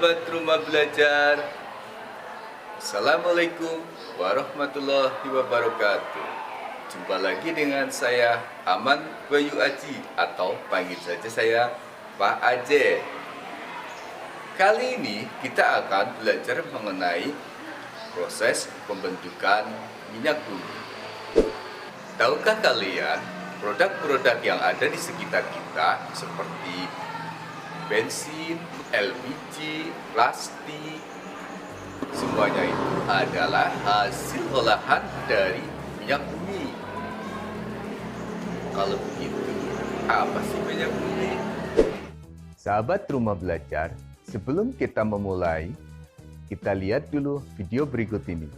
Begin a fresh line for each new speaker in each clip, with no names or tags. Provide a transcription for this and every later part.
sahabat rumah belajar. Assalamualaikum warahmatullahi wabarakatuh. Jumpa lagi dengan saya Aman Bayu Aji, atau panggil saja saya Pak Aje. Kali ini kita akan belajar mengenai proses pembentukan minyak bumi. Tahukah kalian produk-produk yang ada di sekitar kita seperti bensin, LPG, plastik, semuanya itu adalah hasil olahan dari minyak bumi. Kalau begitu, apa sih minyak bumi? Sahabat rumah belajar, sebelum kita memulai, kita lihat dulu video berikut ini.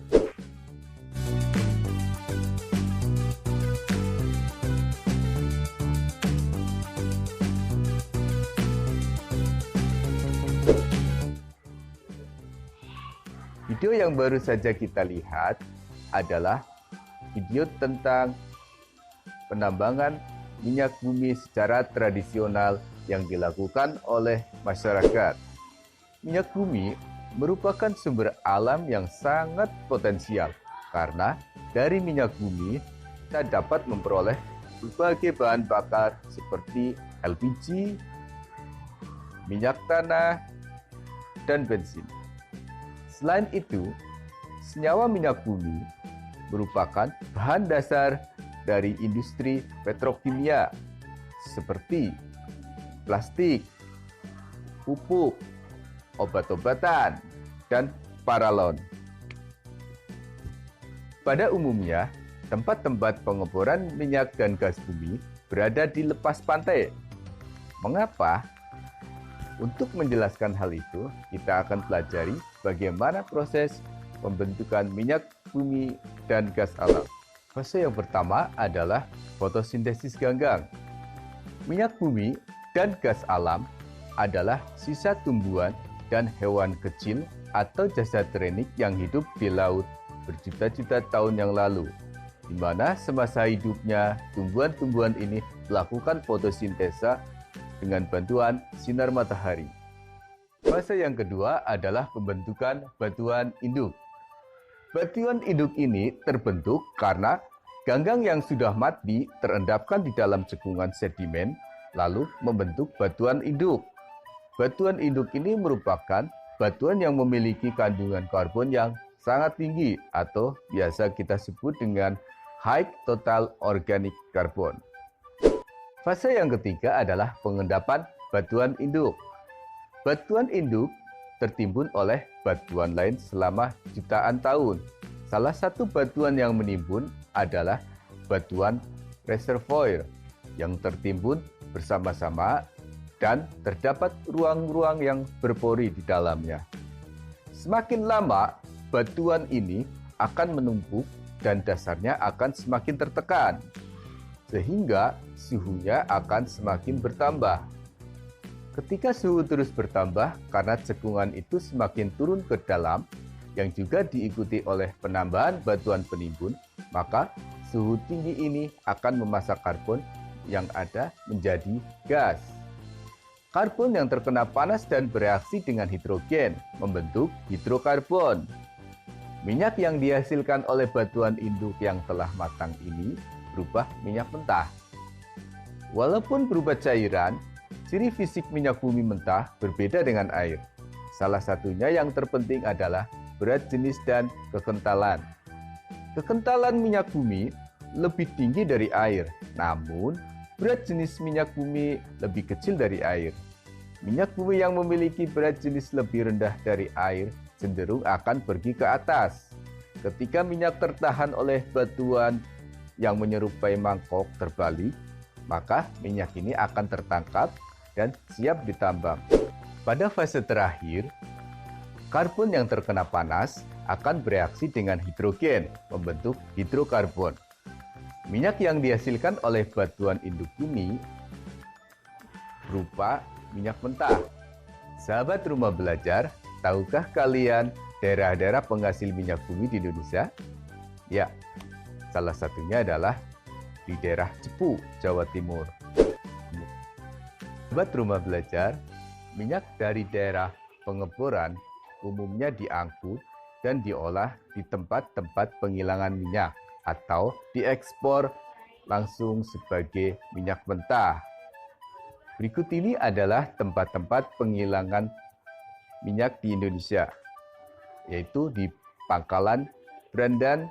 Video yang baru saja kita lihat adalah video tentang penambangan minyak bumi secara tradisional yang dilakukan oleh masyarakat. Minyak bumi merupakan sumber alam yang sangat potensial karena dari minyak bumi kita dapat memperoleh berbagai bahan bakar seperti LPG, minyak tanah, dan bensin. Selain itu, senyawa minyak bumi merupakan bahan dasar dari industri petrokimia seperti plastik, pupuk, obat-obatan, dan paralon. Pada umumnya, tempat-tempat pengeboran minyak dan gas bumi berada di lepas pantai. Mengapa? Untuk menjelaskan hal itu, kita akan pelajari bagaimana proses pembentukan minyak bumi dan gas alam. Fase yang pertama adalah fotosintesis ganggang. Minyak bumi dan gas alam adalah sisa tumbuhan dan hewan kecil atau jasad terenik yang hidup di laut berjuta-juta tahun yang lalu, di mana semasa hidupnya tumbuhan-tumbuhan ini melakukan fotosintesa dengan bantuan sinar matahari. Fase yang kedua adalah pembentukan batuan induk. Batuan induk ini terbentuk karena ganggang yang sudah mati terendapkan di dalam cekungan sedimen, lalu membentuk batuan induk. Batuan induk ini merupakan batuan yang memiliki kandungan karbon yang sangat tinggi atau biasa kita sebut dengan high total organic carbon. Fase yang ketiga adalah pengendapan batuan induk. Batuan induk tertimbun oleh batuan lain selama jutaan tahun. Salah satu batuan yang menimbun adalah batuan reservoir yang tertimbun bersama-sama dan terdapat ruang-ruang yang berpori di dalamnya. Semakin lama, batuan ini akan menumpuk dan dasarnya akan semakin tertekan, sehingga suhunya akan semakin bertambah. Ketika suhu terus bertambah karena cekungan itu semakin turun ke dalam, yang juga diikuti oleh penambahan batuan penimbun, maka suhu tinggi ini akan memasak karbon yang ada menjadi gas. Karbon yang terkena panas dan bereaksi dengan hidrogen membentuk hidrokarbon. Minyak yang dihasilkan oleh batuan induk yang telah matang ini berubah minyak mentah. Walaupun berubah cairan, ciri fisik minyak bumi mentah berbeda dengan air. Salah satunya yang terpenting adalah berat jenis dan kekentalan. Kekentalan minyak bumi lebih tinggi dari air, namun berat jenis minyak bumi lebih kecil dari air. Minyak bumi yang memiliki berat jenis lebih rendah dari air cenderung akan pergi ke atas. Ketika minyak tertahan oleh batuan yang menyerupai mangkok terbalik, maka minyak ini akan tertangkap dan siap ditambang. Pada fase terakhir, karbon yang terkena panas akan bereaksi dengan hidrogen, membentuk hidrokarbon. Minyak yang dihasilkan oleh batuan induk ini berupa minyak mentah. Sahabat rumah belajar, tahukah kalian daerah-daerah penghasil minyak bumi di Indonesia? Ya, salah satunya adalah di daerah Cepu, Jawa Timur. Sahabat rumah belajar, minyak dari daerah pengeboran umumnya diangkut dan diolah di tempat-tempat penghilangan minyak atau diekspor langsung sebagai minyak mentah. Berikut ini adalah tempat-tempat penghilangan minyak di Indonesia, yaitu di Pangkalan, Brandan,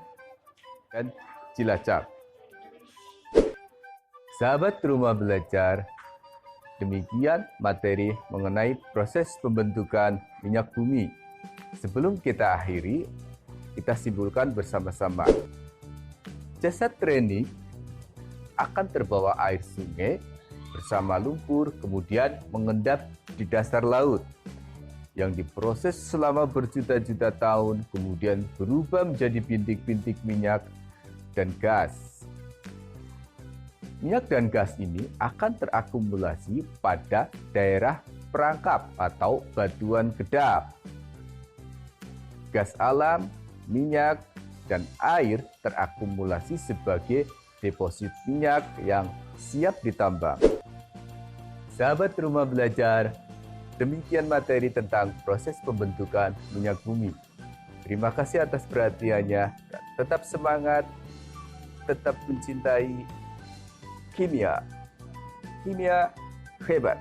dan Cilacap. Sahabat Rumah Belajar, demikian materi mengenai proses pembentukan minyak bumi. Sebelum kita akhiri, kita simpulkan bersama-sama. Jasad training akan terbawa air sungai bersama lumpur, kemudian mengendap di dasar laut yang diproses selama berjuta-juta tahun, kemudian berubah menjadi bintik-bintik minyak dan gas. Minyak dan gas ini akan terakumulasi pada daerah perangkap atau batuan kedap. Gas alam, minyak, dan air terakumulasi sebagai deposit minyak yang siap ditambang. Sahabat Rumah Belajar, demikian materi tentang proses pembentukan minyak bumi. Terima kasih atas perhatiannya. Tetap semangat, tetap mencintai kimia. Kimia hebat.